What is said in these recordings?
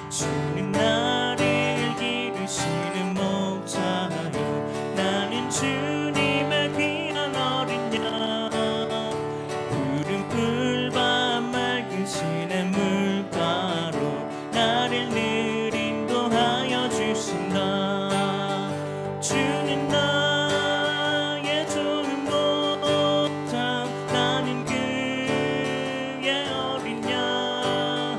주는 나를 기르시는 목자요, 나는 주님의 귀한 어린 양. 푸른 풀밭 맑은 시냇 물가로 나를 늘 인도하여 주신다. 주는 나의 좋은 목자, 나는 그의 어린 양.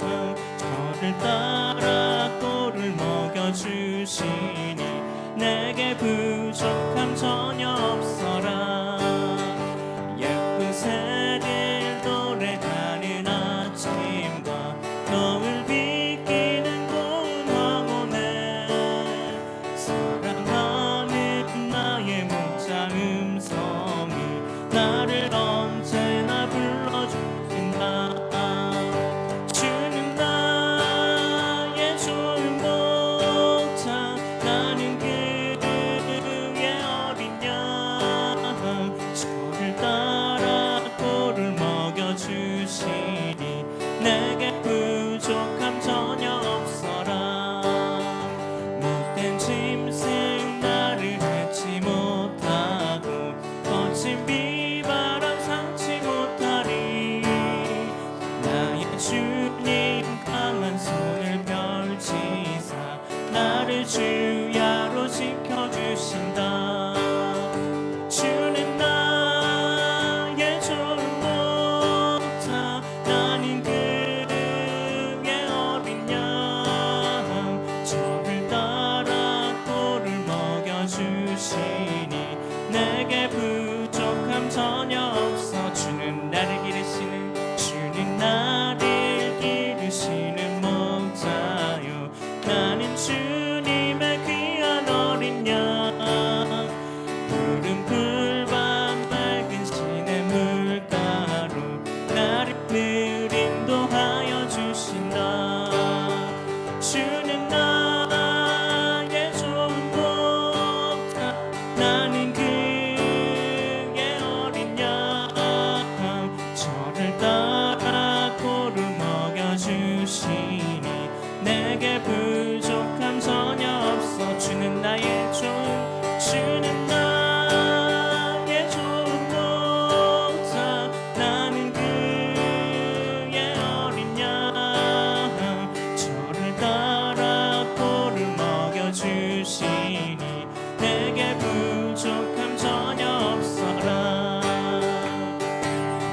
저를 따라 꼴을 먹여주시니 내게 부족함 전혀 없어라. 예쁜 새들 노래하는 아침과 너를 비키는 고운 황혼에 사랑하는 나의 목자 음성이 나를 언제나 불러주신다. 주는 나의 좋은 목자, 나는 그의 어린 양. 저를 따라 꼴을 먹여주시니 내게 부족함 전혀 없어라. 못된 짐승 나를 해치 못하고 거친 비바람 상치 못하리. 나의 주님 강한 손을 펼치사 나를 주야로 지켜주신다. 주는 나의 좋은 목자, 나는 그의 어린 양. 저를 따라 꼴을 먹여주시니 내게 부족함 전혀 없어. 주는 나를 기르시는 목자요, 나는 주님의 귀한 어린 양. 푸른 풀밭 맑은 시냇 물가로 나를 늘 인도하여 주신다. 주는 나의 좋은 목자, 나는 그의 어린 양. 저를 따라 꼴을 먹여주시니 내게 부족함 전혀 없어. 주는 나의 좋은 목자, 나는 그의 어린 양. 저를 따라 꼴을 먹여주시니 내게 부족함 전혀 없어라.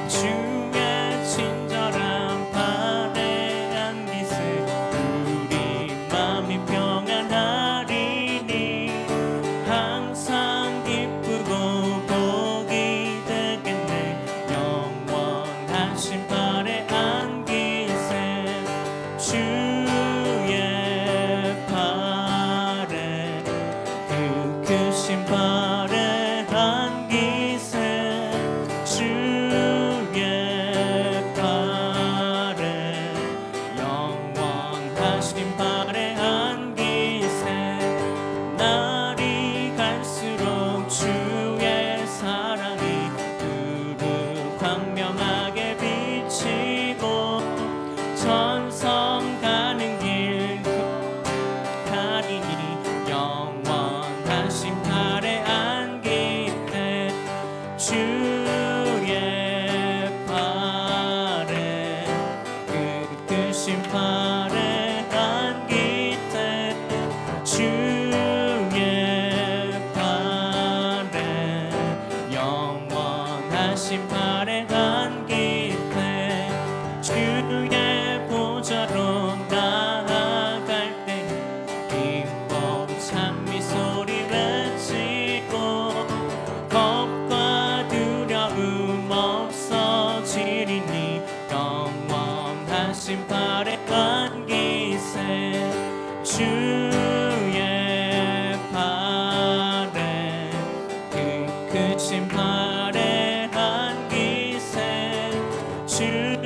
주의 친절한 팔에 안기세 우리 마음이 평안하리니 항상 기쁘고 복이 되겠네. 영원하신 팔에 안기세 주의 팔에 그 크신 팔에 안기세 주의 팔에 영원하신 팔에 안기세. 날이 갈수록 주의 사랑이 두루 광명하게 비치고 천성 가는 길 가리니 영원하신 팔에 안기세 주의 팔에 그 크신 팔에 안기세 주의 팔에 영원하신 팔에 안기세. 주의 보좌로 나아갈 때 기뻐 찬미 소리 외치고 겁과 두려움 없어지리니 영원하신 팔에 안기세 주의 팔에 그 크신 팔에 안기세 주의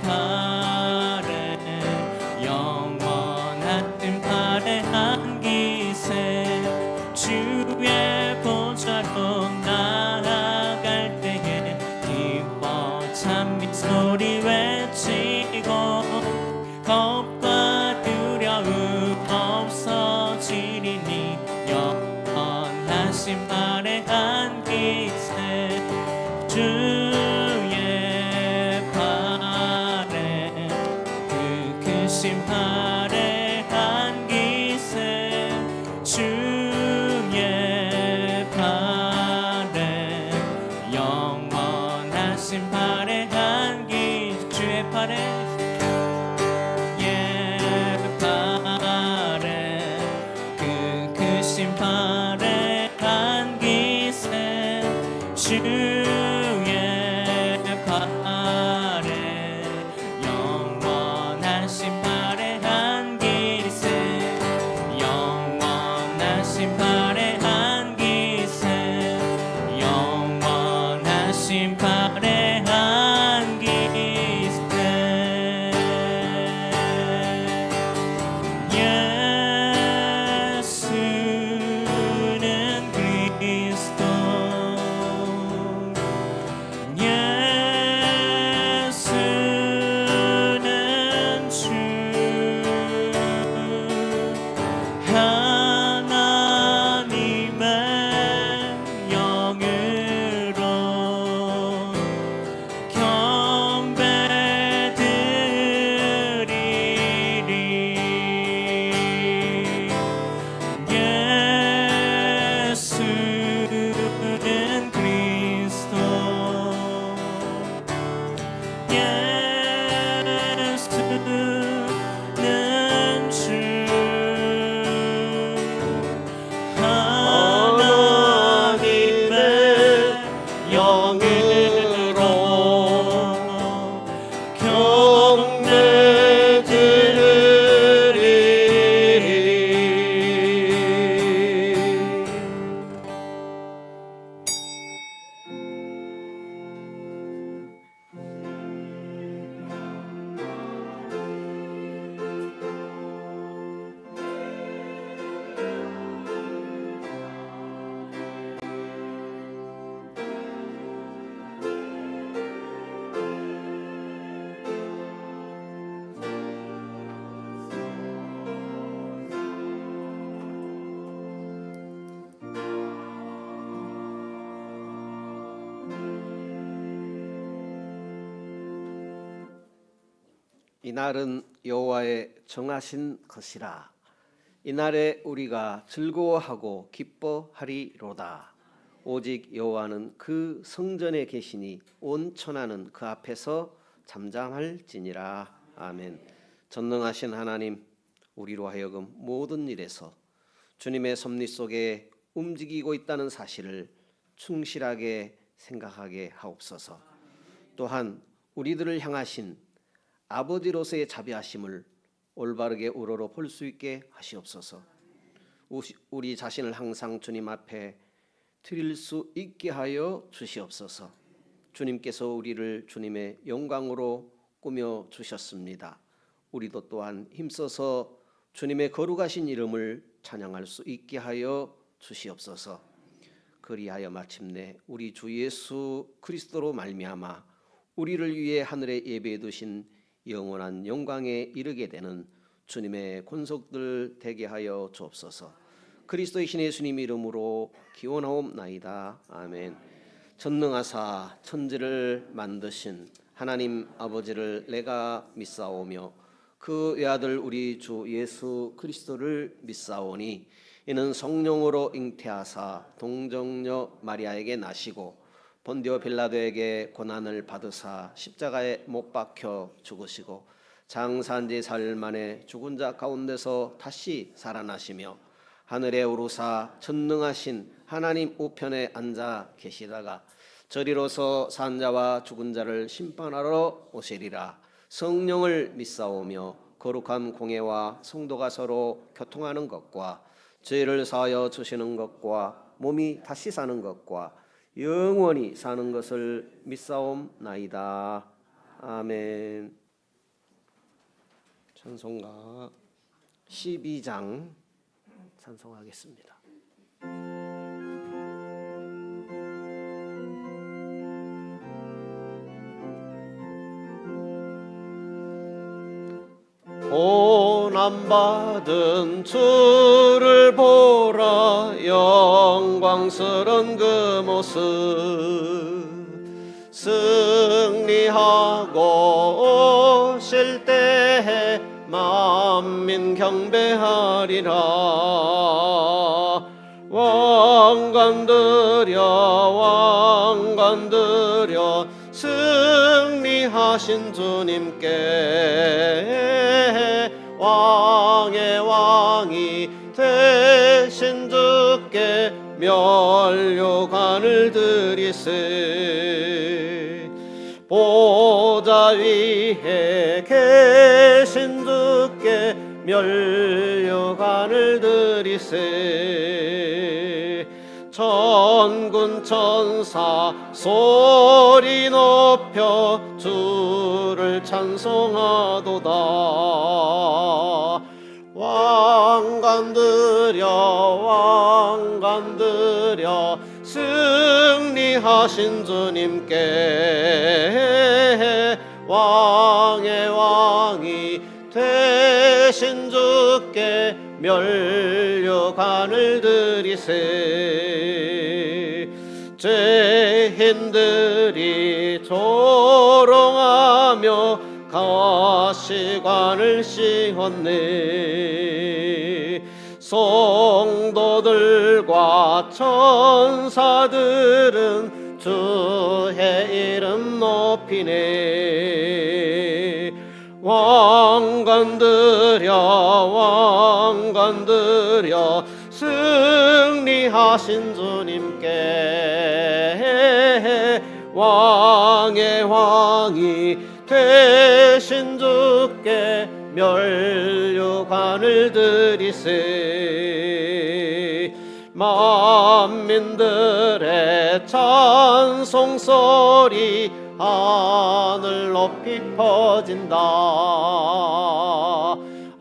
팔에 영원한 팔에 안기세. 주의 보좌로 나아갈 때에 기뻐 찬미 소리 외치고 겁 팔에 안기 주의 팔에 팔에 그 크신 팔에 안기세 주의 팔에 영원하신 팔에 안기세 영원하신 팔에 안기세 영원하신 팔에 안기세 예수는 그리스도 예수는 주 하나님의 영으로 경배드리리 예수는 그리스도 예수는 주 하나님의 영으로 경배드리리 이날은 여호와의 정하신 것이라. 이날에 우리가 즐거워하고 기뻐하리로다. 오직 여호와는 그 성전에 계시니 온 천하는 그 앞에서 잠잠할지니라. 아멘. 전능하신 하나님, 우리로 하여금 모든 일에서 주님의 섭리 속에 움직이고 있다는 사실을 충실하게 생각하게 하옵소서. 또한 우리들을 향하신 아버지로서의 자비하심을 올바르게 우러러 볼 수 있게 하시옵소서. 우리 자신을 항상 주님 앞에 드릴 수 있게 하여 주시옵소서. 주님께서 우리를 주님의 영광으로 꾸며 주셨습니다. 우리도 또한 힘써서 주님의 거룩하신 이름을 찬양할 수 있게 하여 주시옵소서. 그리하여 마침내 우리 주 예수 그리스도로 말미암아 우리를 위해 하늘에 예배해 두신 영원한 영광에 이르게 되는 주님의 권속들 되게 하여 주옵소서. 그리스도의 신 예수님 이름으로 기원하옵나이다. 아멘. 전능하사 천지를 만드신 하나님 아버지를 내가 믿사오며 그 외아들 우리 주 예수 그리스도를 믿사오니 이는 성령으로 잉태하사 동정녀 마리아에게 나시고 본디오 빌라도에게 고난을 받으사 십자가에 못 박혀 죽으시고 장사한 지 사흘 만에 죽은 자 가운데서 다시 살아나시며 하늘에 오르사 전능하신 하나님 우편에 앉아 계시다가 저리로서 산 자와 죽은 자를 심판하러 오시리라. 성령을 믿사오며 거룩한 공회와 성도가 서로 교통하는 것과 죄를 사하여 주시는 것과 몸이 다시 사는 것과 영원히 사는 것을 믿사옵나이다. 아멘. 찬송가 12장 찬송하겠습니다. 고난받은 주를 보라. 영광스런 그 모습 승리하고 오실 때에 만민 경배하리라. 왕관 드려 왕관 드려 승리하신 주님께 왕의 왕이 되신 주께 면류관을 드리세. 보좌 위에 계신 주께 면류관을 드리세. 천군 천사 소리 높여 주를 찬송하도다. 왕관 드려 승리하신 주님께 왕의 왕이 되신 주께 면류관을 드리세. 죄인들이 조롱하며 가시관을 씌웠네. 성도들과 천사들은 주의 이름 높이네. 왕관 드려 승리하신 주님께 왕의 왕이 되신 주께 면류관을 드리세. 만민들의 찬송소리 하늘 높이 퍼진다.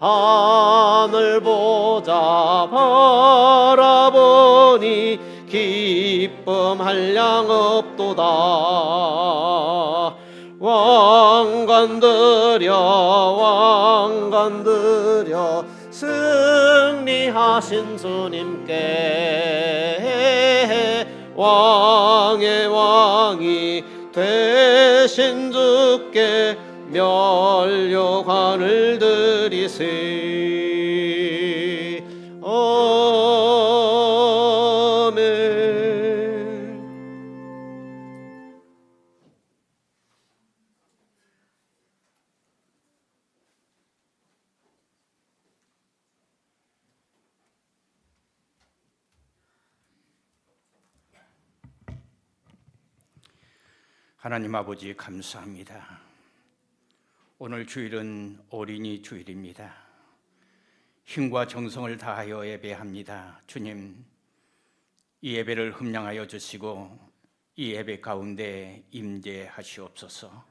하늘 보자 바라보니 기쁨할 양 없도다. 왕관 드려 승리하신 주님께 왕의 왕이 되신 주께 면류관을 드리세. 아멘. 하나님 아버지 감사합니다. 오늘 주일은 어린이 주일입니다. 힘과 정성을 다하여 예배합니다. 주님, 이 예배를 흠량하여 주시고 이 예배 가운데 임재하시옵소서.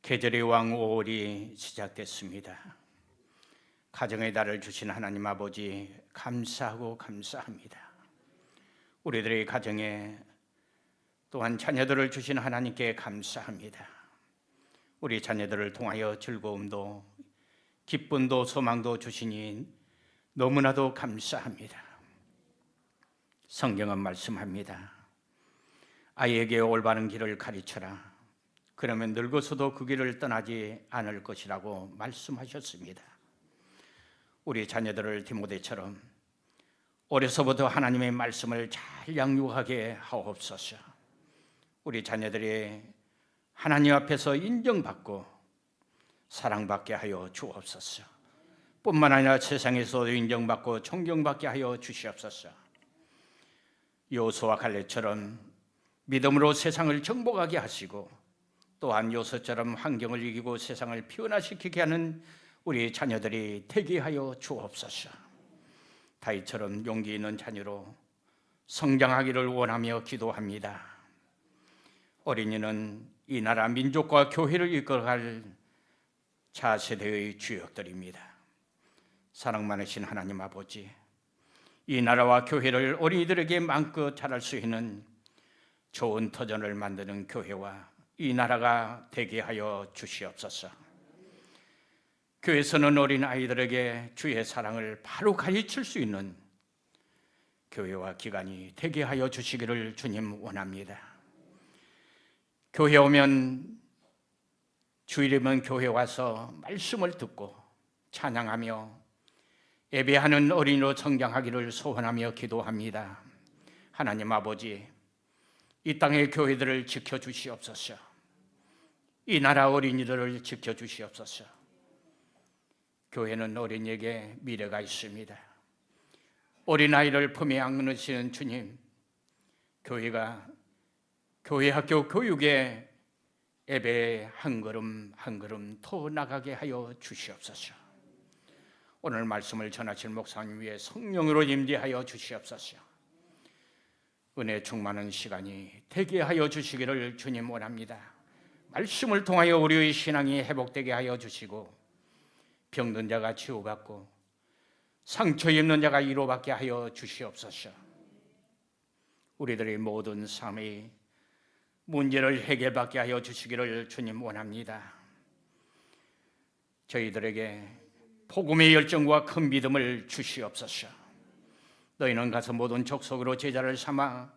계절의 왕 5월이 시작됐습니다. 가정의 달을 주신 하나님 아버지 감사하고 감사합니다. 우리들의 가정에 또한 자녀들을 주신 하나님께 감사합니다. 우리 자녀들을 통하여 즐거움도 기쁨도 소망도 주시니 너무나도 감사합니다. 성경은 말씀합니다. 아이에게 올바른 길을 가르쳐라. 그러면 늙어서도 그 길을 떠나지 않을 것이라고 말씀하셨습니다. 우리 자녀들을 디모데처럼 어려서부터 하나님의 말씀을 잘 양육하게 하옵소서. 우리 자녀들이 하나님 앞에서 인정받고 사랑받게 하여 주옵소서. 뿐만 아니라 세상에서도 인정받고 존경받게 하여 주시옵소서. 요소와 갈렙처럼 믿음으로 세상을 정복하게 하시고 또한 요소처럼 환경을 이기고 세상을 피원화시키게 하는 우리 자녀들이 되게 하여 주옵소서. 다윗처럼 용기 있는 자녀로 성장하기를 원하며 기도합니다. 어린이는 이 나라 민족과 교회를 이끌어갈 차세대의 주역들입니다. 사랑 많으신 하나님 아버지, 이 나라와 교회를 어린이들에게 마음껏 자랄 수 있는 좋은 터전을 만드는 교회와 이 나라가 되게 하여 주시옵소서. 교회에서는 어린 아이들에게 주의 사랑을 바로 가르칠 수 있는 교회와 기관이 되게 하여 주시기를 주님 원합니다. 교회 오면 주일이면 교회 와서 말씀을 듣고 찬양하며 예배하는 어린이로 성장하기를 소원하며 기도합니다. 하나님 아버지, 이 땅의 교회들을 지켜주시옵소서. 이 나라 어린이들을 지켜주시옵소서. 교회는 어린이에게 미래가 있습니다. 어린아이를 품에 안으시는 주님, 교회가 교회 학교 교육에 예배에 한 걸음 한 걸음 더 나가게 하여 주시옵소서. 오늘 말씀을 전하실 목사님 위에 성령으로 임재하여 주시옵소서. 은혜 충만한 시간이 되게 하여 주시기를 주님 원합니다. 말씀을 통하여 우리의 신앙이 회복되게 하여 주시고, 병든 자가 치유받고 상처 입는 자가 위로받게 하여 주시옵소서. 우리들의 모든 삶의 문제를 해결받게 하여 주시기를 주님 원합니다. 저희들에게 복음의 열정과 큰 믿음을 주시옵소서. 너희는 가서 모든 족속으로 제자를 삼아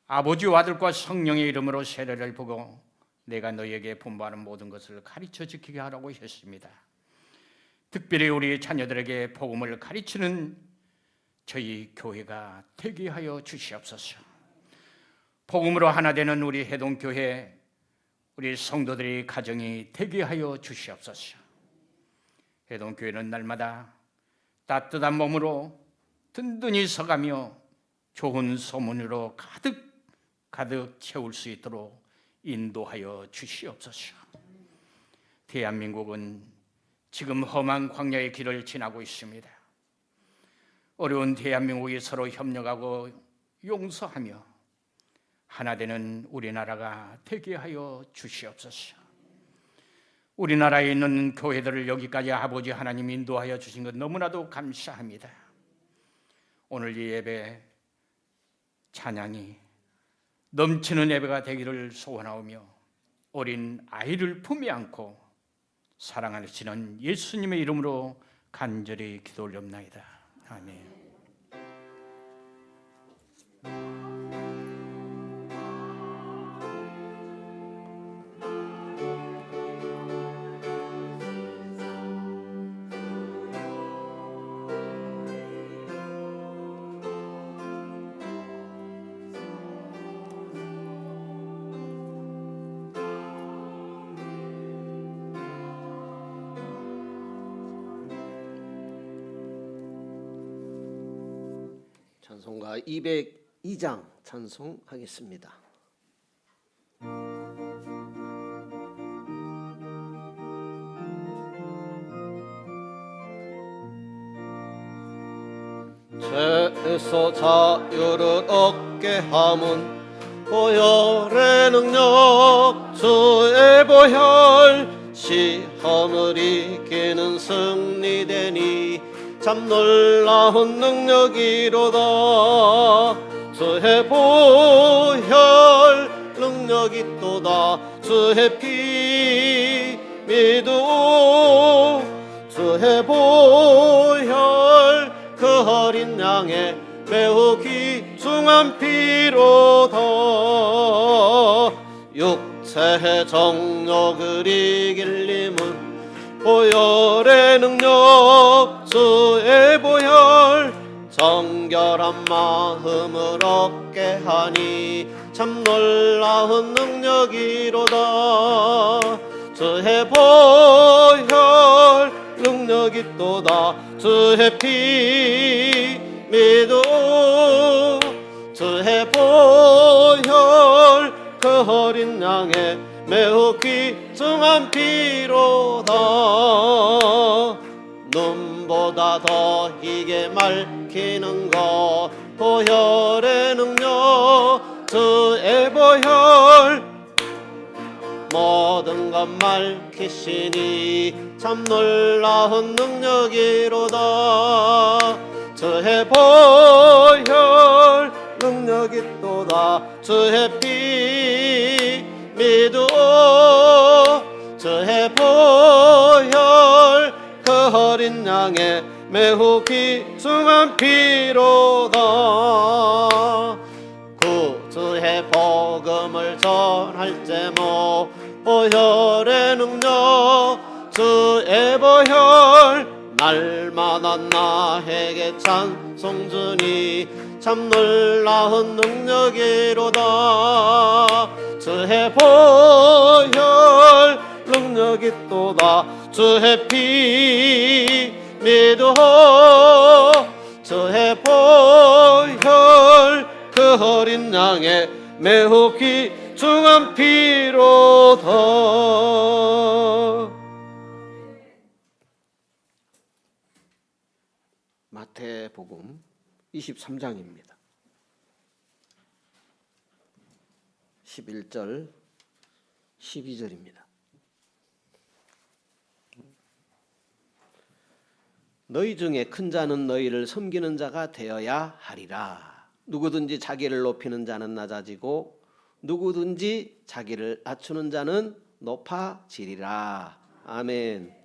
아버지와 아들과 성령의 이름으로 세례를 보고 내가 너희에게 분부하는 모든 것을 가르쳐 지키게 하라고 했습니다. 특별히 우리 자녀들에게 복음을 가르치는 저희 교회가 되게 하여 주시옵소서. 복음으로 하나 되는 우리 해동교회, 우리 성도들의 가정이 되게 하여 주시옵소서. 해동교회는 날마다 따뜻한 몸으로 든든히 서가며 좋은 소문으로 가득 채울 수 있도록 인도하여 주시옵소서. 대한민국은 지금 험한 광야의 길을 지나고 있습니다. 어려운 대한민국이 서로 협력하고 용서하며 하나 되는 우리나라가 되게 하여 주시옵소서. 우리나라에 있는 교회들을 여기까지 아버지 하나님 인도하여 주신 것 너무나도 감사합니다. 오늘 이 예배 찬양이 넘치는 예배가 되기를 소원하오며 어린 아이를 품에 안고 사랑하시는 예수님의 이름으로 간절히 기도 올려옵나이다. 아멘. 찬송가 202장 찬송하겠습니다. 죄에서 자유를 얻게 함은 보혈의 능력, 주의 보혈, 시험을 이기는 승리되니 참 놀라운 능력이로다. 주의 보혈 능력이 또다. 주의 피 믿어. 주의 보혈 그 어린 양의 매우 귀중한 피로다. 육체의 정욕을 이길 힘은 보혈의 능력, 주의 보혈, 정결한 마음을 얻게 하니 참 놀라운 능력이로다. 주의 보혈 능력이 또다. 주의 피 믿어. 주의 보혈 그 어린 양의 매우 귀중한 피로다. 눈보다 더 희게 맑히는 것, 보혈의 능력, 주의 보혈, 모든 것 맑히시니 참 놀라운 능력이로다. 주의 보혈 능력이 또다. 주의 피 믿어. 주의 보혈 그 어린 양의 매우 귀중한 피로다. 구주의 복음을 전할 제목, 보혈의 능력, 주의 보혈, 날마다 나에게 찬송 주니 참 놀라운 능력이로다. 주의 보혈 알겠도다. 주의 피 믿어 주의 보혈 그 어린 양의 매우 귀중한 피로다. 마태복음 23장입니다. 11절 12절입니다. 너희 중에 큰 자는 너희를 섬기는 자가 되어야 하리라. 누구든지 자기를 높이는 자는 낮아지고 누구든지 자기를 낮추는 자는 높아지리라. 아멘.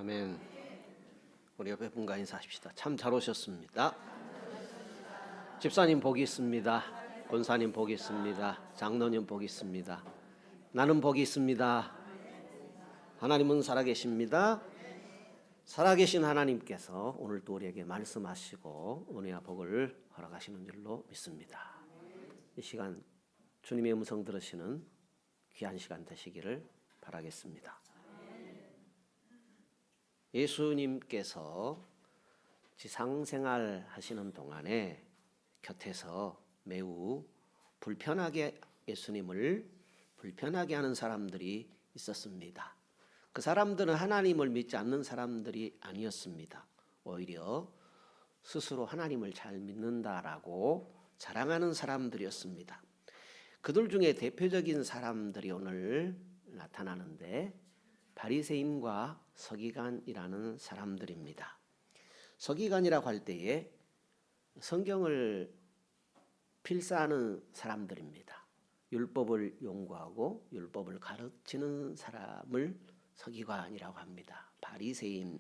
아멘. 우리 옆에 분과 인사합시다. 참 잘 오셨습니다. 집사님 복이 있습니다. 권사님 복이 있습니다. 장로님 복이 있습니다. 나는 복이 있습니다. 하나님은 살아계십니다. 살아계신 하나님께서 오늘도 우리에게 말씀하시고 은혜와 복을 허락하시는 줄로 믿습니다. 이 시간 주님의 음성 들으시는 귀한 시간 되시기를 바라겠습니다. 예수님께서 지상생활 하시는 동안에 곁에서 매우 불편하게 예수님을 불편하게 하는 사람들이 있었습니다. 그 사람들은 하나님을 믿지 않는 사람들이 아니었습니다. 오히려 스스로 하나님을 잘 믿는다라고 자랑하는 사람들이었습니다. 그들 중에 대표적인 사람들이 오늘 나타나는데 바리새인과 서기관이라는 사람들입니다. 서기관이라고 할 때에 성경을 필사하는 사람들입니다. 율법을 연구하고 율법을 가르치는 사람을 서기관이라고 합니다. 바리새인은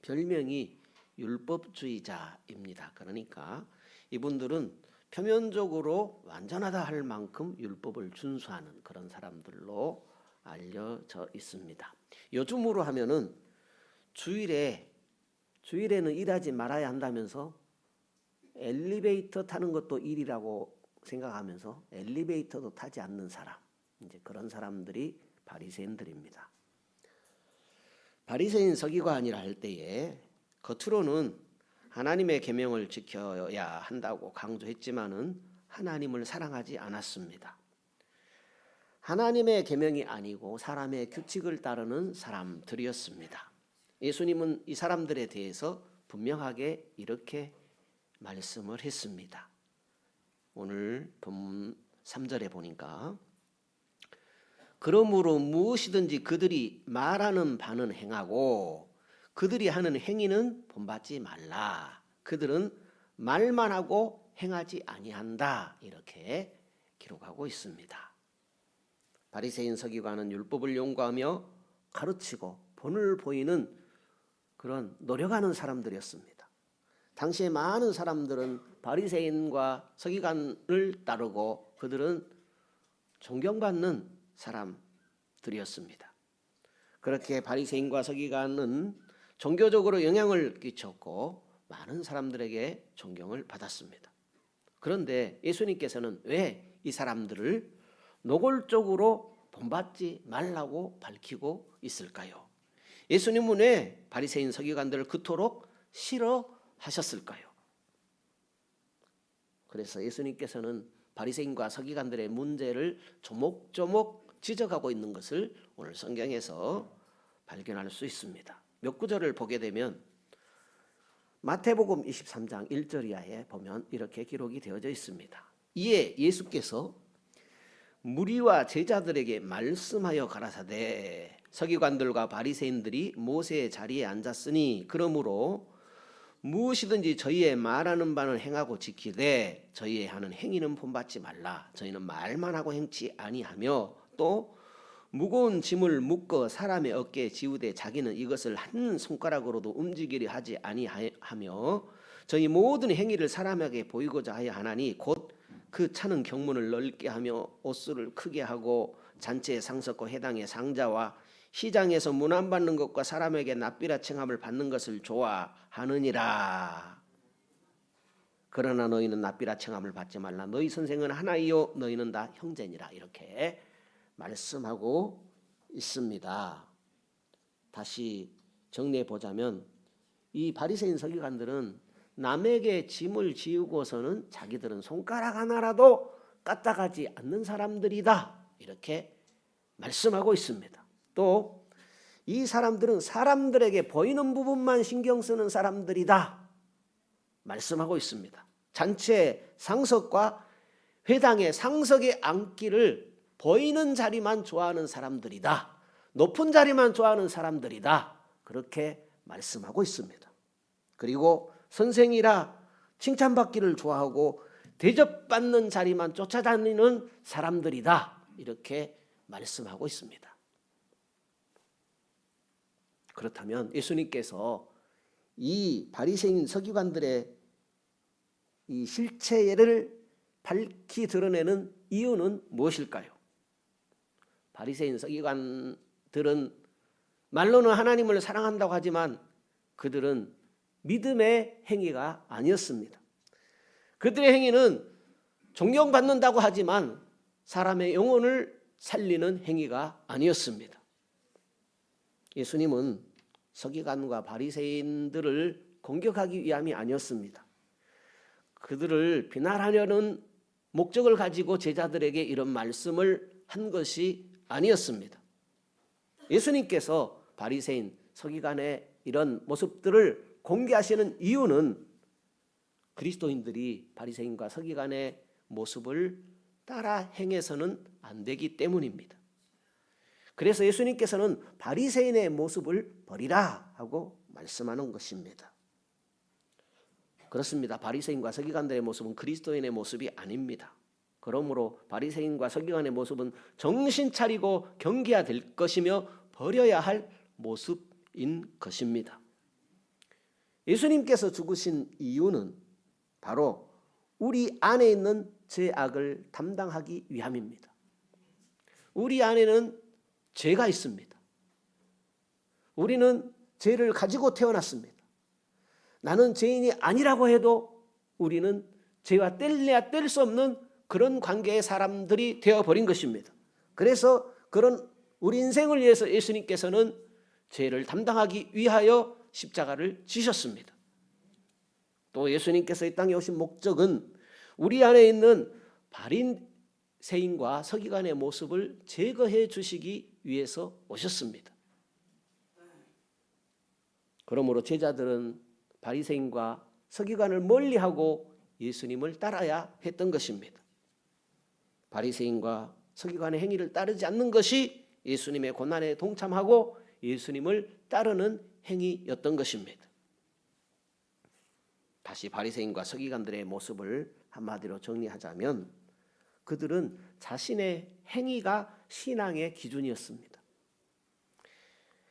별명이 율법주의자입니다. 그러니까 이분들은 표면적으로 완전하다 할 만큼 율법을 준수하는 그런 사람들로 알려져 있습니다. 요즘으로 하면은 주일에는 일하지 말아야 한다면서 엘리베이터 타는 것도 일이라고 생각하면서 엘리베이터도 타지 않는 사람, 이제 그런 사람들이 바리새인들입니다. 바리새인 서기관이라 할 때에 겉으로는 하나님의 계명을 지켜야 한다고 강조했지만은 하나님을 사랑하지 않았습니다. 하나님의 계명이 아니고 사람의 규칙을 따르는 사람들이었습니다. 예수님은 이 사람들에 대해서 분명하게 이렇게 말씀을 했습니다. 오늘 본문 3절에 보니까 그러므로 무엇이든지 그들이 말하는 바는 행하고 그들이 하는 행위는 본받지 말라. 그들은 말만 하고 행하지 아니한다. 이렇게 기록하고 있습니다. 바리새인 서기관은 율법을 연구하며 가르치고 본을 보이는 그런 노력하는 사람들이었습니다. 당시에 많은 사람들은 바리새인과 서기관을 따르고 그들은 존경받는 사람들이었습니다. 그렇게 바리새인과 서기관은 종교적으로 영향을 끼쳤고 많은 사람들에게 존경을 받았습니다. 그런데 예수님께서는 왜 이 사람들을 노골적으로 본받지 말라고 밝히고 있을까요? 예수님은 왜 바리새인 서기관들을 그토록 싫어하셨을까요? 그래서 예수님께서는 바리새인과 서기관들의 문제를 조목조목 지적하고 있는 것을 오늘 성경에서 발견할 수 있습니다. 몇 구절을 보게 되면 마태복음 23장 1절 이하에 보면 이렇게 기록이 되어져 있습니다. 이에 예수께서 무리와 제자들에게 말씀하여 가라사대 서기관들과 바리새인들이 모세의 자리에 앉았으니 그러므로 무엇이든지 저희의 말하는 바는 행하고 지키되 저희의 하는 행위는 본받지 말라. 저희는 말만 하고 행치 아니하며 또 무거운 짐을 묶어 사람의 어깨에 지우되 자기는 이것을 한 손가락으로도 움직이려 하지 아니하며 저희 모든 행위를 사람에게 보이고자 하여 하나니 곧 그 차는 경문을 넓게 하며 옷수를 크게 하고 잔치의 상석과 해당의 상자와 시장에서 문안 받는 것과 사람에게 납비라 칭함을 받는 것을 좋아하느니라. 그러나 너희는 납비라 칭함을 받지 말라. 너희 선생은 하나이요 너희는 다 형제니라. 이렇게 말씀하고 있습니다. 다시 정리해 보자면 이 바리새인 서기관들은 남에게 짐을 지우고서는 자기들은 손가락 하나라도 까딱하지 않는 사람들이다. 이렇게 말씀하고 있습니다. 또 이 사람들은 사람들에게 보이는 부분만 신경 쓰는 사람들이다. 말씀하고 있습니다. 잔치의 상석과 회당의 상석에 앉기를 보이는 자리만 좋아하는 사람들이다. 높은 자리만 좋아하는 사람들이다. 그렇게 말씀하고 있습니다. 그리고 선생이라 칭찬받기를 좋아하고 대접받는 자리만 쫓아다니는 사람들이다. 이렇게 말씀하고 있습니다. 그렇다면 예수님께서 이 바리새인 서기관들의 이 실체를 밝히 드러내는 이유는 무엇일까요? 바리새인 서기관들은 말로는 하나님을 사랑한다고 하지만 그들은 믿음의 행위가 아니었습니다. 그들의 행위는 존경받는다고 하지만 사람의 영혼을 살리는 행위가 아니었습니다. 예수님은 서기관과 바리새인들을 공격하기 위함이 아니었습니다. 그들을 비난하려는 목적을 가지고 제자들에게 이런 말씀을 한 것이 아니었습니다. 예수님께서 바리새인 서기관의 이런 모습들을 공개하시는 이유는 그리스도인들이 바리새인과 서기관의 모습을 따라 행해서는 안 되기 때문입니다. 그래서 예수님께서는 바리새인의 모습을 버리라 하고 말씀하는 것입니다. 그렇습니다. 바리새인과 서기관들의 모습은 그리스도인의 모습이 아닙니다. 그러므로 바리새인과 서기관의 모습은 정신 차리고 경계해야 될 것이며 버려야 할 모습인 것입니다. 예수님께서 죽으신 이유는 바로 우리 안에 있는 죄악을 담당하기 위함입니다. 우리 안에는 죄가 있습니다. 우리는 죄를 가지고 태어났습니다. 나는 죄인이 아니라고 해도 우리는 죄와 뗄래야 뗄 수 없는 그런 관계의 사람들이 되어버린 것입니다. 그래서 그런 우리 인생을 위해서 예수님께서는 죄를 담당하기 위하여 십자가를 지셨습니다. 또 예수님께서 이 땅에 오신 목적은 우리 안에 있는 바리새인과 서기관의 모습을 제거해 주시기 위해서 오셨습니다. 그러므로 제자들은 바리새인과 서기관을 멀리하고 예수님을 따라야 했던 것입니다. 바리새인과 서기관의 행위를 따르지 않는 것이 예수님의 고난에 동참하고 예수님을 따르는 행위였던 것입니다. 다시 바리새인과 서기관들의 모습을 한마디로 정리하자면 그들은 자신의 행위가 신앙의 기준이었습니다.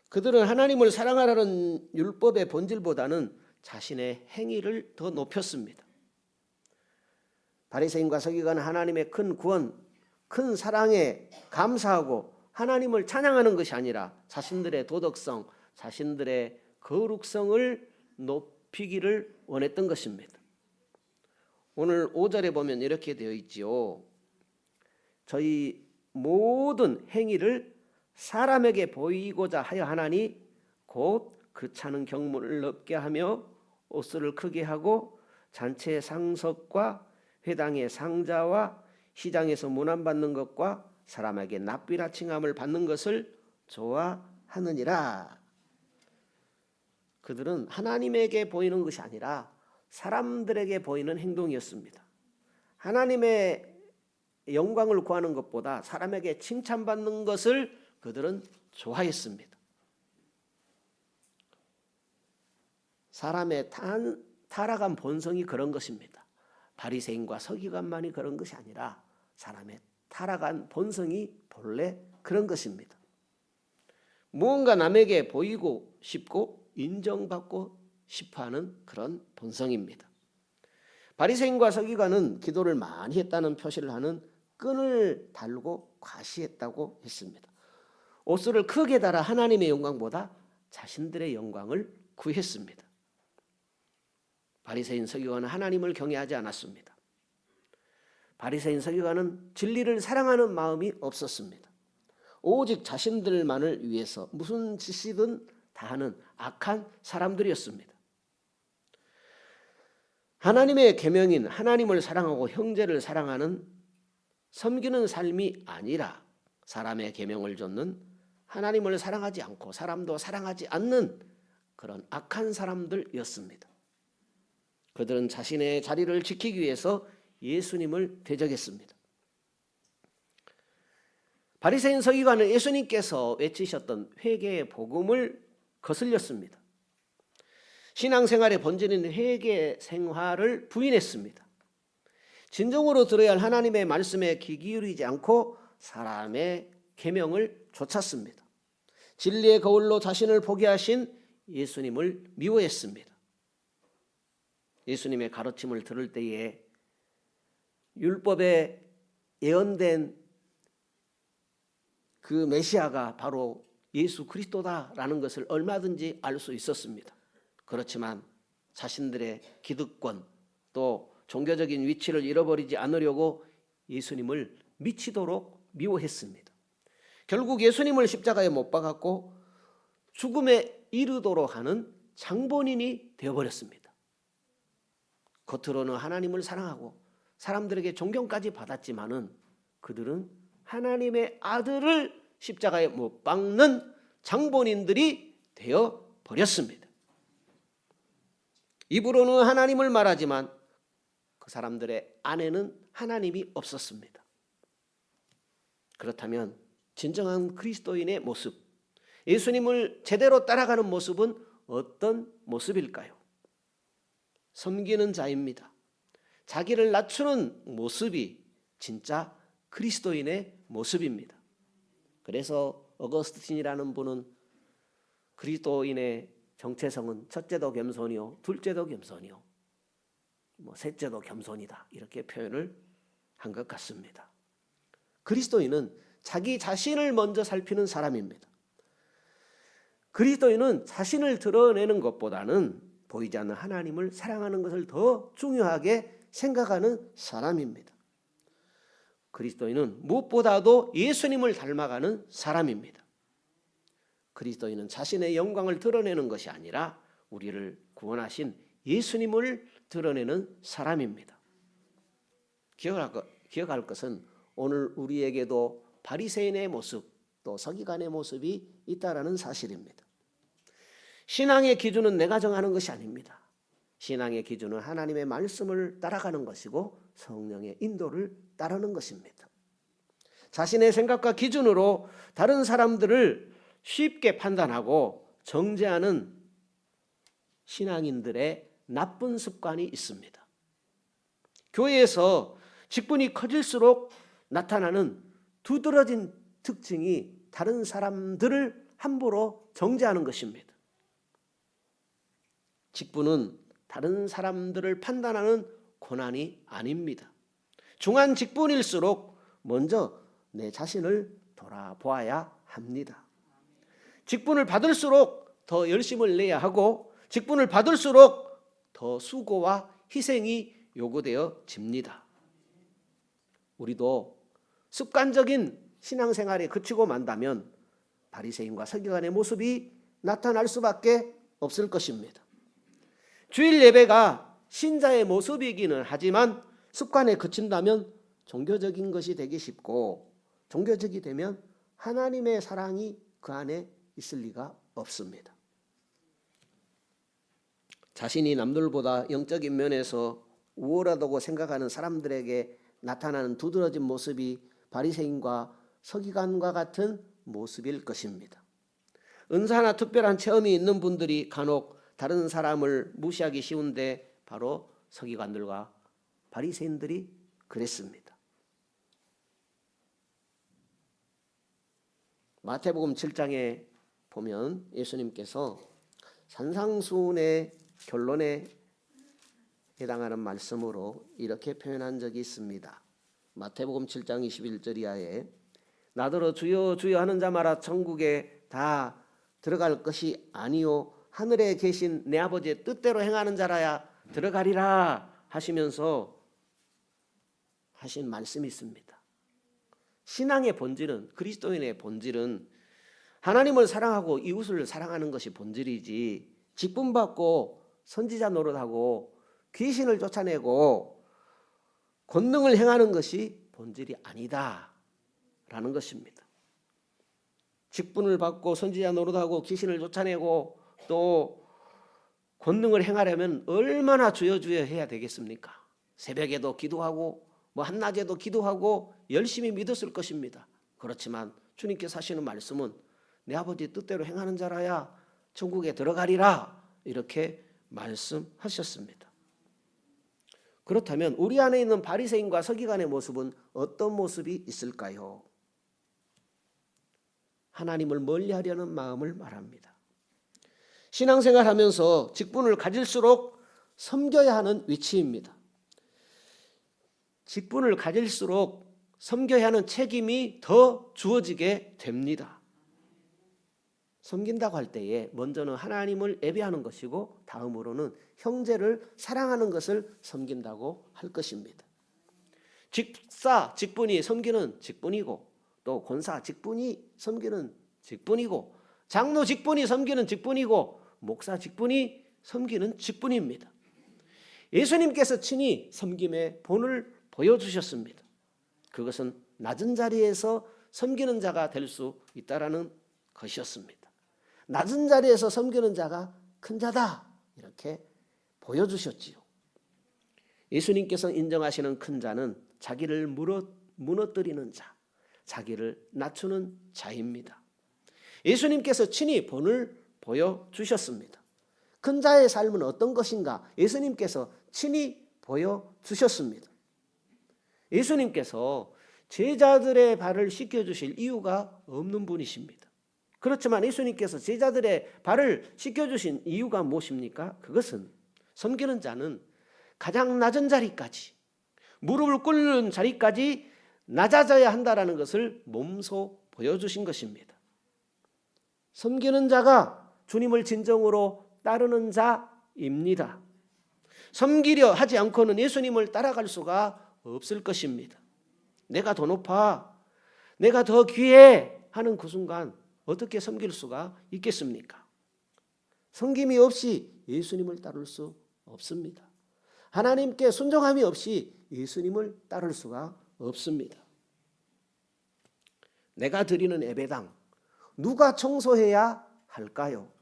그들은 하나님을 사랑하라는 율법의 본질보다는 자신의 행위를 더 높였습니다. 바리새인과 서기관은 하나님의 큰 구원, 큰 사랑에 감사하고 하나님을 찬양하는 것이 아니라 자신들의 도덕성, 자신들의 거룩성을 높이기를 원했던 것입니다. 오늘 5절에 보면 이렇게 되어 있지요. 저희 모든 행위를 사람에게 보이고자 하여 하나니 곧 그 차는 경문을 넓게 하며 옷을 크게 하고 잔치의 상석과 회당의 상자와 시장에서 문안받는 것과 사람에게 납비라 칭함을 받는 것을 좋아하느니라. 그들은 하나님에게 보이는 것이 아니라 사람들에게 보이는 행동이었습니다. 하나님의 영광을 구하는 것보다 사람에게 칭찬받는 것을 그들은 좋아했습니다. 사람의 타락한 본성이 그런 것입니다. 바리새인과 서기관만이 그런 것이 아니라 사람의 타락한 본성이 본래 그런 것입니다. 무언가 남에게 보이고 싶고 인정받고 싶어하는 그런 본성입니다. 바리새인과 서기관은 기도를 많이 했다는 표시를 하는 끈을 달고 과시했다고 했습니다. 옷을 크게 달아 하나님의 영광보다 자신들의 영광을 구했습니다. 바리새인 서기관은 하나님을 경외하지 않았습니다. 바리새인 서기관은 진리를 사랑하는 마음이 없었습니다. 오직 자신들만을 위해서 무슨 짓이든 다 하는 악한 사람들이었습니다. 하나님의 계명인 하나님을 사랑하고 형제를 사랑하는 섬기는 삶이 아니라 사람의 계명을 좇는 하나님을 사랑하지 않고 사람도 사랑하지 않는 그런 악한 사람들이었습니다. 그들은 자신의 자리를 지키기 위해서 예수님을 대적했습니다. 바리새인 서기관은 예수님께서 외치셨던 회개의 복음을 거슬렸습니다. 신앙생활의 본질인 회개 생활을 부인했습니다. 진정으로 들어야 할 하나님의 말씀에 귀 기울이지 않고 사람의 계명을 좇았습니다. 진리의 거울로 자신을 보게 하신 예수님을 미워했습니다. 예수님의 가르침을 들을 때에 율법에 예언된 그 메시아가 바로 예수 그리스도다라는 것을 얼마든지 알 수 있었습니다. 그렇지만 자신들의 기득권 또 종교적인 위치를 잃어버리지 않으려고 예수님을 미치도록 미워했습니다. 결국 예수님을 십자가에 못 박았고 죽음에 이르도록 하는 장본인이 되어버렸습니다. 겉으로는 하나님을 사랑하고 사람들에게 존경까지 받았지만은 그들은 하나님의 아들을 십자가에 못 박는 장본인들이 되어버렸습니다. 입으로는 하나님을 말하지만 그 사람들의 안에는 하나님이 없었습니다. 그렇다면 진정한 그리스도인의 모습, 예수님을 제대로 따라가는 모습은 어떤 모습일까요? 섬기는 자입니다. 자기를 낮추는 모습이 진짜 그리스도인의 모습입니다. 그래서 어거스틴이라는 분은 그리스도인의 정체성은 첫째도 겸손이요, 둘째도 겸손이요, 셋째도 겸손이다, 이렇게 표현을 한 것 같습니다. 그리스도인은 자기 자신을 먼저 살피는 사람입니다. 그리스도인은 자신을 드러내는 것보다는 보이지 않는 하나님을 사랑하는 것을 더 중요하게 생각하는 사람입니다. 그리스도인은 무엇보다도 예수님을 닮아가는 사람입니다. 그리스도인은 자신의 영광을 드러내는 것이 아니라 우리를 구원하신 예수님을 드러내는 사람입니다. 기억할 것은 오늘 우리에게도 바리새인의 모습, 또 서기관의 모습이 있다라는 사실입니다. 신앙의 기준은 내가 정하는 것이 아닙니다. 신앙의 기준은 하나님의 말씀을 따라가는 것이고 성령의 인도를 따르는 것입니다. 자신의 생각과 기준으로 다른 사람들을 쉽게 판단하고 정죄하는 신앙인들의 나쁜 습관이 있습니다. 교회에서 직분이 커질수록 나타나는 두드러진 특징이 다른 사람들을 함부로 정죄하는 것입니다. 직분은 다른 사람들을 판단하는 고난이 아닙니다. 중한 직분일수록 먼저 내 자신을 돌아보아야 합니다. 직분을 받을수록 더 열심을 내야 하고 직분을 받을수록 더 수고와 희생이 요구되어집니다. 우리도 습관적인 신앙생활에 그치고 만다면 바리새인과 서기관의 모습이 나타날 수밖에 없을 것입니다. 주일 예배가 신자의 모습이기는 하지만 습관에 그친다면 종교적인 것이 되기 쉽고 종교적이 되면 하나님의 사랑이 그 안에 있을 리가 없습니다. 자신이 남들보다 영적인 면에서 우월하다고 생각하는 사람들에게 나타나는 두드러진 모습이 바리새인과 서기관과 같은 모습일 것입니다. 은사나 특별한 체험이 있는 분들이 간혹 다른 사람을 무시하기 쉬운데 바로 서기관들과 바리새인들이 그랬습니다. 마태복음 7장에 보면 예수님께서 산상수훈의 결론에 해당하는 말씀으로 이렇게 표현한 적이 있습니다. 마태복음 7장 21절 이하에 나더러 주여 주여 하는 자마다 천국에 다 들어갈 것이 아니요 하늘에 계신 내 아버지의 뜻대로 행하는 자라야 들어가리라 하시면서 하신 말씀이 있습니다. 신앙의 본질은, 그리스도인의 본질은 하나님을 사랑하고 이웃을 사랑하는 것이 본질이지 직분 받고 선지자 노릇하고 귀신을 쫓아내고 권능을 행하는 것이 본질이 아니다라는 것입니다. 직분을 받고 선지자 노릇하고 귀신을 쫓아내고 또 권능을 행하려면 얼마나 주여 주여 해야 되겠습니까? 새벽에도 기도하고 한낮에도 기도하고 열심히 믿었을 것입니다. 그렇지만 주님께서 하시는 말씀은 내 아버지 뜻대로 행하는 자라야 천국에 들어가리라 이렇게 말씀하셨습니다. 그렇다면 우리 안에 있는 바리새인과 서기관의 모습은 어떤 모습이 있을까요? 하나님을 멀리하려는 마음을 말합니다. 신앙생활하면서 직분을 가질수록 섬겨야 하는 위치입니다. 직분을 가질수록 섬겨야 하는 책임이 더 주어지게 됩니다. 섬긴다고 할 때에 먼저는 하나님을 예배하는 것이고 다음으로는 형제를 사랑하는 것을 섬긴다고 할 것입니다. 집사 직분이 섬기는 직분이고 또 권사 직분이 섬기는 직분이고 장로 직분이 섬기는 직분이고 목사 직분이 섬기는 직분입니다. 예수님께서 친히 섬김의 본을 보여주셨습니다. 그것은 낮은 자리에서 섬기는 자가 될 수 있다라는 것이었습니다. 낮은 자리에서 섬기는 자가 큰 자다 이렇게 보여주셨지요. 예수님께서 인정하시는 큰 자는 자기를 무너뜨리는 자, 자기를 낮추는 자입니다. 예수님께서 친히 본을 보여주셨습니다. 큰 자의 삶은 어떤 것인가 예수님께서 친히 보여주셨습니다. 예수님께서 제자들의 발을 씻겨주실 이유가 없는 분이십니다. 그렇지만 예수님께서 제자들의 발을 씻겨주신 이유가 무엇입니까? 그것은 섬기는 자는 가장 낮은 자리까지, 무릎을 꿇는 자리까지 낮아져야 한다는 것을 몸소 보여주신 것입니다. 섬기는 자가 주님을 진정으로 따르는 자입니다. 섬기려 하지 않고는 예수님을 따라갈 수가 없을 것입니다. 내가 더 높아, 내가 더 귀해 하는 그 순간 어떻게 섬길 수가 있겠습니까? 섬김이 없이 예수님을 따를 수 없습니다. 하나님께 순종함이 없이 예수님을 따를 수가 없습니다. 내가 드리는 예배당 누가 청소해야 할까요?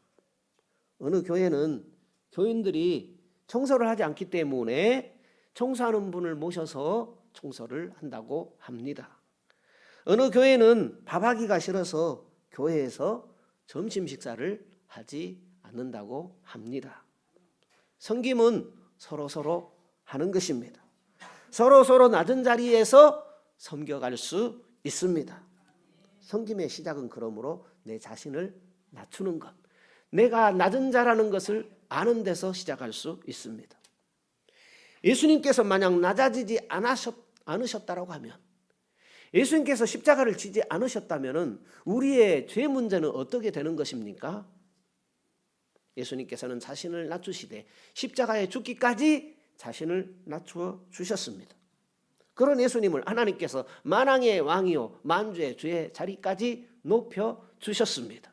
어느 교회는 교인들이 청소를 하지 않기 때문에 청소하는 분을 모셔서 청소를 한다고 합니다. 어느 교회는 밥하기가 싫어서 교회에서 점심 식사를 하지 않는다고 합니다. 섬김은 서로 하는 것입니다. 서로 낮은 자리에서 섬겨갈 수 있습니다. 섬김의 시작은 그러므로 내 자신을 낮추는 것, 내가 낮은 자라는 것을 아는 데서 시작할 수 있습니다. 예수님께서 만약 낮아지지 않으셨다라고 하면, 예수님께서 십자가를 지지 않으셨다면 우리의 죄 문제는 어떻게 되는 것입니까? 예수님께서는 자신을 낮추시되 십자가에 죽기까지 자신을 낮추어 주셨습니다. 그런 예수님을 하나님께서 만왕의 왕이요 만주의 주의 자리까지 높여 주셨습니다.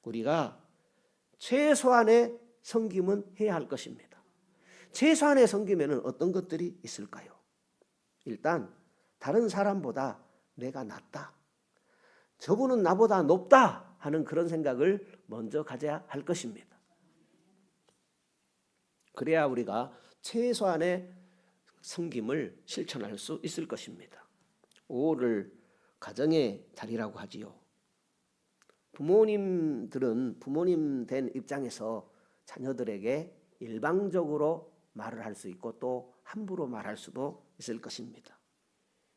우리가 최소한의 섬김은 해야 할 것입니다. 최소한의 섬김에는 어떤 것들이 있을까요? 일단 다른 사람보다 내가 낫다, 저분은 나보다 높다 하는 그런 생각을 먼저 가져야 할 것입니다. 그래야 우리가 최소한의 섬김을 실천할 수 있을 것입니다. 5를 가정의 자리라고 하지요. 부모님들은 부모님 된 입장에서 자녀들에게 일방적으로 말을 할 수 있고 또 함부로 말할 수도 있을 것입니다.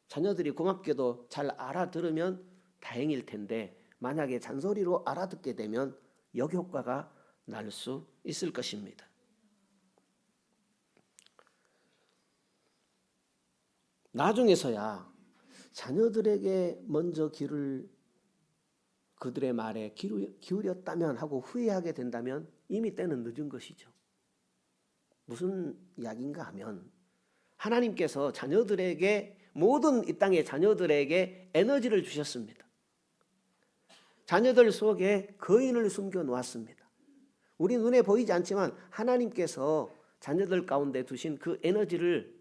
자녀들이 고맙게도 잘 알아들으면 다행일 텐데 만약에 잔소리로 알아듣게 되면 역효과가 날 수 있을 것입니다. 나중에서야 자녀들에게 먼저 그들의 말에 기울였다면 하고 후회하게 된다면 이미 때는 늦은 것이죠. 무슨 이야기인가 하면 하나님께서 자녀들에게 모든 이 땅의 자녀들에게 에너지를 주셨습니다. 자녀들 속에 거인을 숨겨 놓았습니다. 우리 눈에 보이지 않지만 하나님께서 자녀들 가운데 두신 그 에너지를,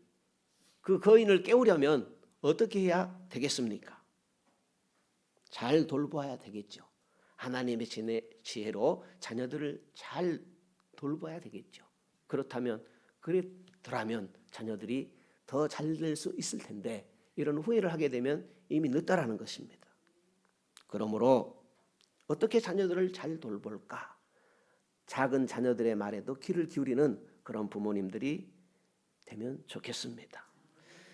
그 거인을 깨우려면 어떻게 해야 되겠습니까? 잘 돌봐야 되겠죠. 하나님의 지혜로 자녀들을 잘 돌봐야 되겠죠. 그렇더라면 자녀들이 더 잘 될 수 있을 텐데 이런 후회를 하게 되면 이미 늦다라는 것입니다. 그러므로 어떻게 자녀들을 잘 돌볼까? 작은 자녀들의 말에도 귀를 기울이는 그런 부모님들이 되면 좋겠습니다.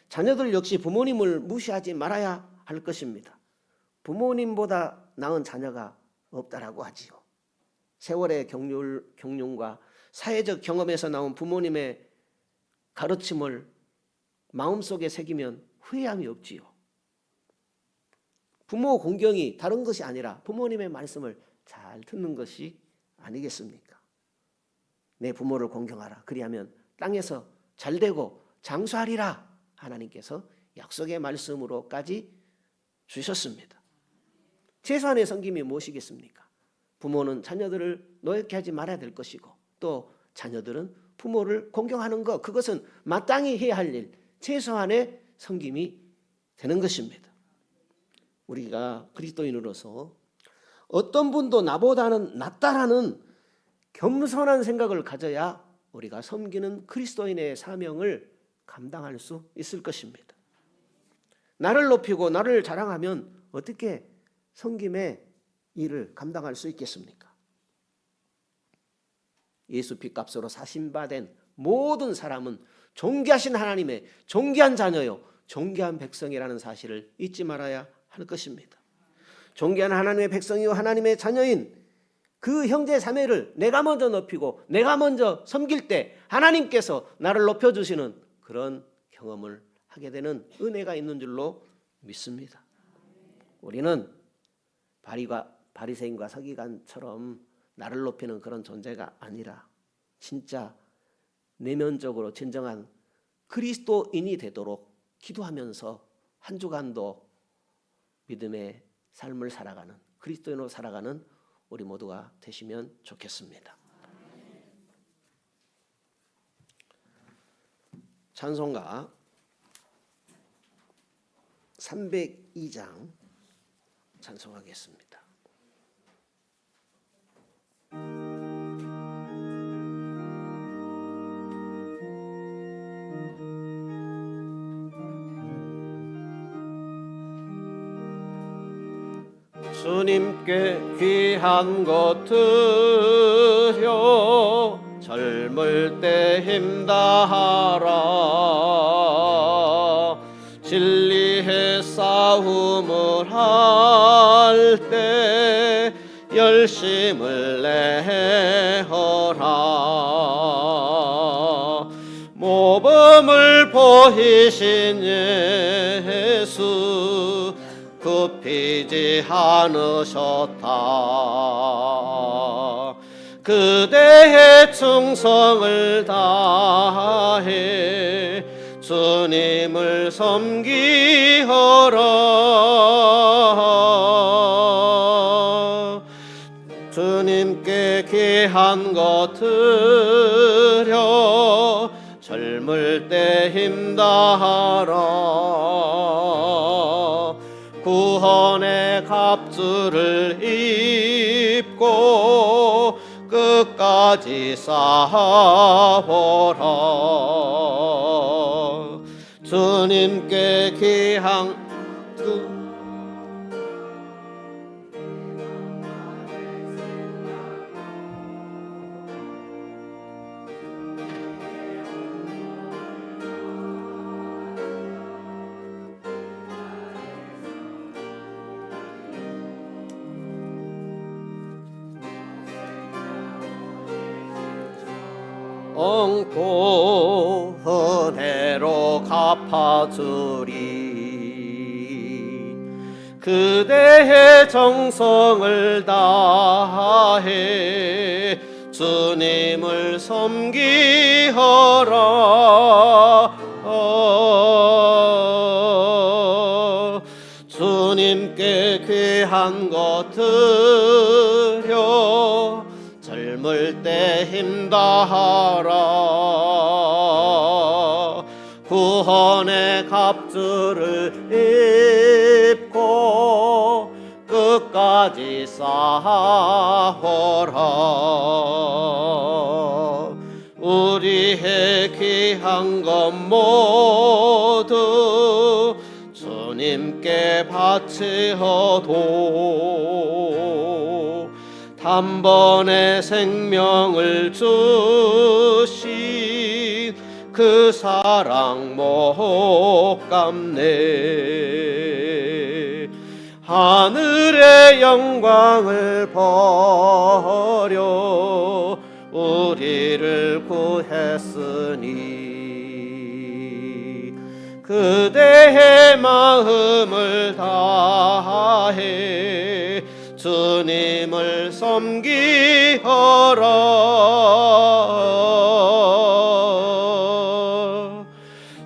자녀들 역시 부모님을 무시하지 말아야 할 것입니다. 부모님보다 나은 자녀가 없다라고 하지요. 세월의 경륜과 사회적 경험에서 나온 부모님의 가르침을 마음속에 새기면 후회함이 없지요. 부모 공경이 다른 것이 아니라 부모님의 말씀을 잘 듣는 것이 아니겠습니까? 내 부모를 공경하라. 그리하면 땅에서 잘되고 장수하리라. 하나님께서 약속의 말씀으로까지 주셨습니다. 최소한의 섬김이 무엇이겠습니까? 부모는 자녀들을 노엽게 하지 말아야 될 것이고 또 자녀들은 부모를 공경하는 것, 그것은 마땅히 해야 할 일, 최소한의 섬김이 되는 것입니다. 우리가 그리스도인으로서 어떤 분도 나보다는 낫다라는 겸손한 생각을 가져야 우리가 섬기는 그리스도인의 사명을 감당할 수 있을 것입니다. 나를 높이고 나를 자랑하면 어떻게 섬김의 일을 감당할 수 있겠습니까? 예수 피값으로 사신받은 모든 사람은 존귀하신 하나님의 존귀한 자녀요 존귀한 백성이라는 사실을 잊지 말아야 할 것입니다. 존귀한 하나님의 백성이요 하나님의 자녀인 그 형제 자매를 내가 먼저 높이고 내가 먼저 섬길 때 하나님께서 나를 높여주시는 그런 경험을 하게 되는 은혜가 있는 줄로 믿습니다. 우리는 바리새인과 서기관처럼 나를 높이는 그런 존재가 아니라 진짜 내면적으로 진정한 그리스도인이 되도록 기도하면서 한 주간도 믿음의 삶을 살아가는 그리스도인으로 살아가는 우리 모두가 되시면 좋겠습니다. 찬송가 302장 찬송하겠습니다. 주님께 귀한 것 드려 젊을 때 힘다하라 진리의 싸움을 할 때 열심을 내어라 모범을 보이신 예수 굽히지 않으셨다 그대의 충성을 다해 주님을 섬기어라 주님께 귀한 것 드려 젊을 때 힘다하라 구원의 갑주를 입고 끝까지 싸워라 주님께 귀한 엉고 은혜로 갚아주리 그대의 정성을 다해 주님을 섬기어라 주님께 귀한 것 드려 젊을 때 힘다하라 구원의 갑주를 입고 끝까지 싸워라 우리의 귀한 것 모두 주님께 바치어도 단번에 생명을 주신 그 사랑 못 갚네 하늘의 영광을 버려 우리를 구했으니 그대의 마음을 다해 주님을 섬기어라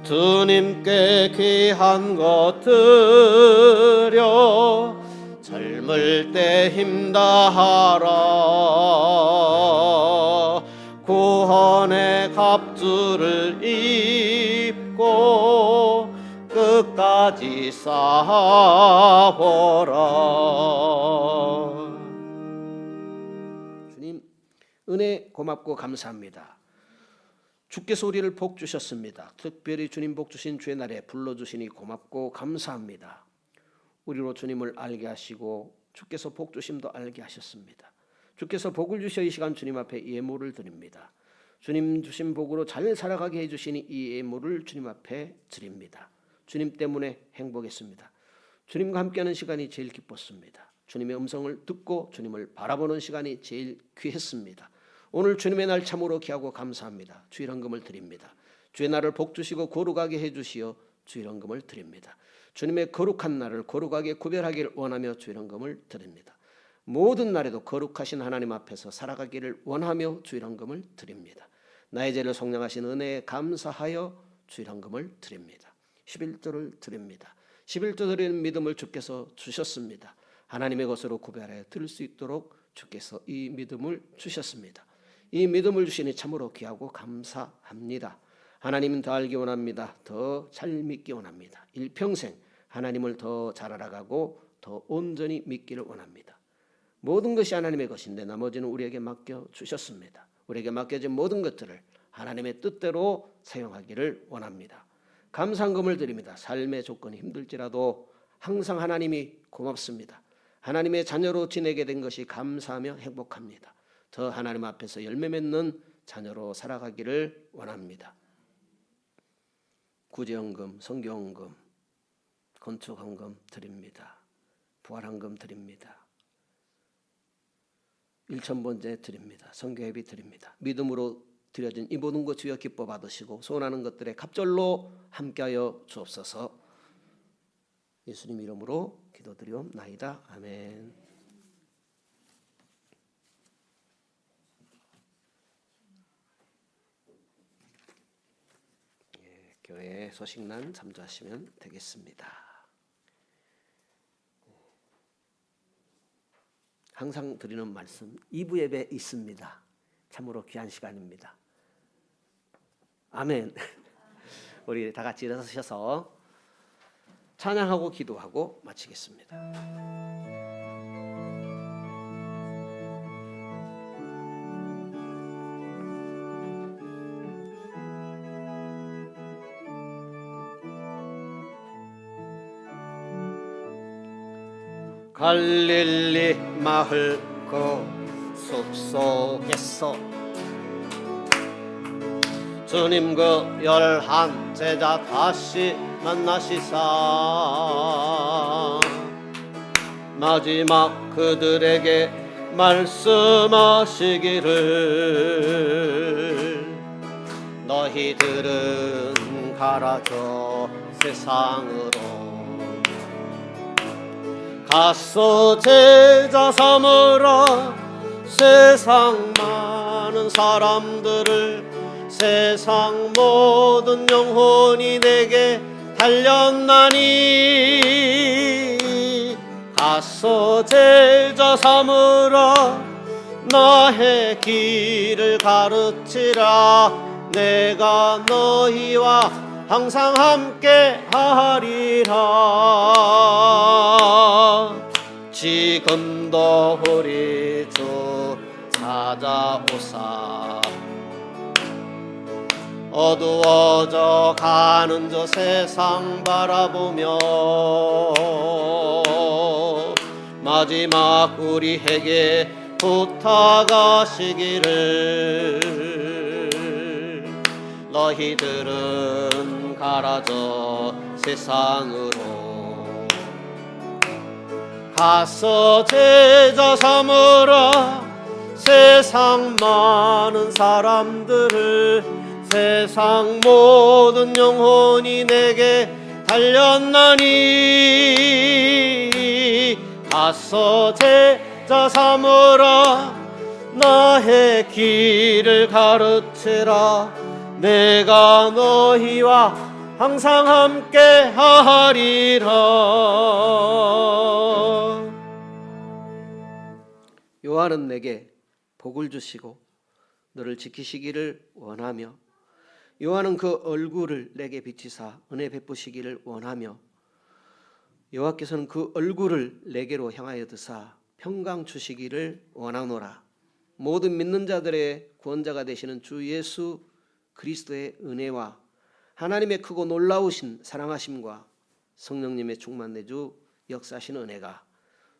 주님께 귀한 것 드려 젊을 때 힘다하라 구원의 갑주를 입고 끝까지 싸워라 주님 은혜 고맙고 감사합니다. 주께서 우리를 복 주셨습니다. 특별히 주님 복 주신 주의 날에 불러주시니 고맙고 감사합니다. 우리로 주님을 알게 하시고 주께서 복 주심도 알게 하셨습니다. 주께서 복을 주셔 이 시간 주님 앞에 예물을 드립니다. 주님 주신 복으로 잘 살아가게 해주시니 이 예물을 주님 앞에 드립니다. 주님 때문에 행복했습니다. 주님과 함께하는 시간이 제일 기뻤습니다. 주님의 음성을 듣고 주님을 바라보는 시간이 제일 귀했습니다. 오늘 주님의 날 참으로 귀하고 감사합니다. 주일 헌금을 드립니다. 주의 날을 복 주시고 거룩하게 해주시어 주일 헌금을 드립니다. 주님의 거룩한 날을 거룩하게 구별하기를 원하며 주일 헌금을 드립니다. 모든 날에도 거룩하신 하나님 앞에서 살아가기를 원하며 주일 헌금을 드립니다. 나의 죄를 속량하신 은혜에 감사하여 주일 헌금을 드립니다. 11조를 드립니다. 11조 드리는 믿음을 주께서 주셨습니다. 하나님의 것으로 구별하여 드릴 수 있도록 주께서 이 믿음을 주셨습니다. 이 믿음을 주시니 참으로 귀하고 감사합니다. 하나님은 더 알기 원합니다. 더 잘 믿기 원합니다. 일평생 하나님을 더 잘 알아가고 더 온전히 믿기를 원합니다. 모든 것이 하나님의 것인데 나머지는 우리에게 맡겨주셨습니다. 우리에게 맡겨진 모든 것들을 하나님의 뜻대로 사용하기를 원합니다. 감사헌금을 드립니다. 삶의 조건이 힘들지라도 항상 하나님이 고맙습니다. 하나님의 자녀로 지내게 된 것이 감사하며 행복합니다. 더 하나님 앞에서 열매 맺는 자녀로 살아가기를 원합니다. 구제헌금, 선교헌금, 건축헌금 드립니다. 부활헌금 드립니다. 1,000번째 드립니다. 선교회비 드립니다. 믿음으로 드려진 이 모든 것 주여 기뻐 받으시고 소원하는 것들에 갑절로 함께하여 주옵소서. 예수님 이름으로 기도드리옵나이다. 아멘. 교회 소식난 참조하시면 되겠습니다. 항상 드리는 말씀 2부 예배 있습니다. 참으로 귀한 시간입니다. 아멘. 우리 다 같이 일어서셔서 찬양하고 기도하고 마치겠습니다. 갈릴리 마을 그 숲속에서 주님 그 11 제자 다시 만나시사 마지막 그들에게 말씀하시기를 너희들은 가라져 세상으로 가서 제자 삼으라 세상 많은 사람들을 세상 모든 영혼이 내게 달렸나니 가서 제자 삼으라 나의 길을 가르치라 내가 너희와 항상 함께 하리라. 지금도 우리 주 찾아오사 어두워져 가는 저 세상 바라보며 마지막 우리에게 부탁하시기를 너희들은 가라져 세상으로 가서 제자 삼으라 세상 많은 사람들을 세상 모든 영혼이 내게 달렸나니 가서 제자 삼으라 나의 길을 가르치라 내가 너희와 항상 함께 하리라. 요한은 내게 복을 주시고 너를 지키시기를 원하며 요한은 그 얼굴을 내게 비치사 은혜 베푸시기를 원하며 여호와께서는 그 얼굴을 내게로 향하여 드사 평강 주시기를 원하노라. 모든 믿는 자들의 구원자가 되시는 주 예수 그리스도의 은혜와 하나님의 크고 놀라우신 사랑하심과 성령님의 충만 내주 역사하시는 은혜가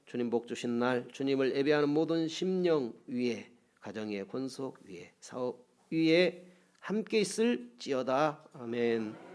주님 복 주신 날 주님을 예배하는 모든 심령 위에, 가정의 권속 위에, 사업 위에 함께 있을지어다. 아멘.